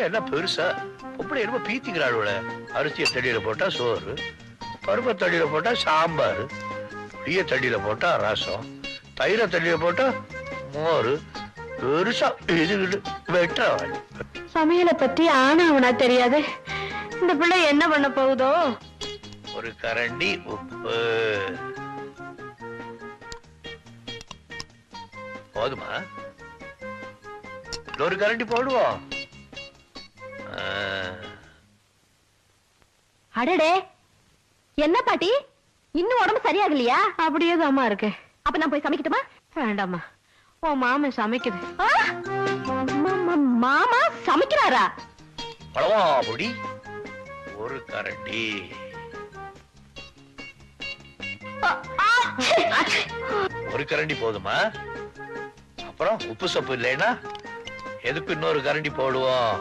என்ன பெருசா பொம்பளை என்னமோ பீத்திக்கிறாள். அரிசியை தடியில போட்டா சோறு, பருப்பை தடியில போட்டா சாம்பார், புளிய தடியில போட்டா ரசம், தயிரை தடியில போட்டா மோர். பெருசா இது வெட்டுறவள். சமையலை பத்தி ஆனா அவனா தெரியாது. இந்த பிள்ளை என்ன பண்ண போகுதோ? ஒரு கரண்டி உப்பு போதுமா? ஒரு கரண்டி போடுவோம். அடடே, என்ன பாட்டி, இன்னும் உடம்பு சரியாகலையா? அப்படியே தாமா இருக்கு. அப்ப நான் போய் சமைக்கட்டுமா? வேண்டாமா, உன் மாமன் சமைக்குது. மாமா சமைக்கிறாரா? பழவாபுடி ஒரு கரண்டி. ஒரு கரண்டி போதுமா? அப்புறம் உப்பு சப்பு இல்லைன்னா எதுக்கு இன்னொரு கரண்டி போடுவோம்?